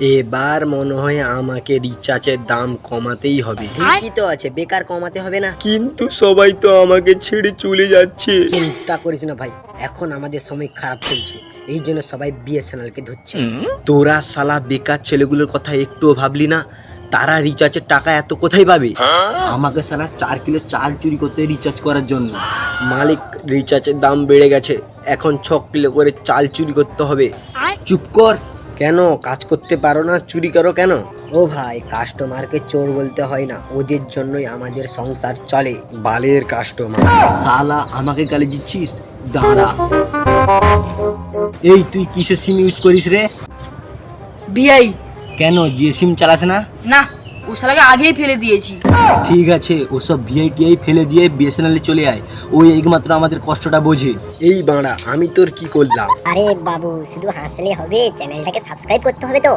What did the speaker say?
এবার মনে হয় আমাকে রিচার্জের দাম কমাতেই হবে। ঠিকই তো আছে, বেকার কমাতে হবে না। কিন্তু সবাই তো আমাকে ছেড়ে চলে যাচ্ছে। চিন্তা করিস না ভাই, এখন আমাদের সময় খারাপ চলছে, এই জন্য সবাই বিএসএনএল কে ধরছে। তোরা শালা বেকার ছেলেগুলোর কথা একটুও ভাবলি না? তারা রিচার্জের টাকা এত কোথায় পাবে? আমাকে সারা 4 কিলো চাল চুরি করতে রিচার্জ করার জন্য। মালিক, রিচার্জের দাম বেড়ে গেছে, এখন 6 কিলো করে চাল চুরি করতে হবে। চুপ কর। কেন, কাজ করতে পারো না, চুরি করো কেন? ও ভাই, কাস্টমারকে চোর বলতে হয় না, ওদের জন্যই আমাদের সংসার চলে। বালের কাস্টমার। শালা আমাকে গালি দিচ্ছিস? দাঁড়া। এই তুই কিসের সিম ইউজ করিস রে? বিআই কেন, জিও সিম চালাস না? না, ও শালাকে আগেই ফেলে দিয়েছি। ঠিক আছে, ওসব ভিআইটিআই ফেলে দিয়ে বিএসএনএল চলে আয়, ওই একমাত্র আমাদের কষ্টটা বোঝে। এই বাড়া, আমি তোর কি করলাম? আরে বাবু, শুধু হাসলে হবে, চ্যানেলটাকে সাবস্ক্রাইব করতে হবে তো।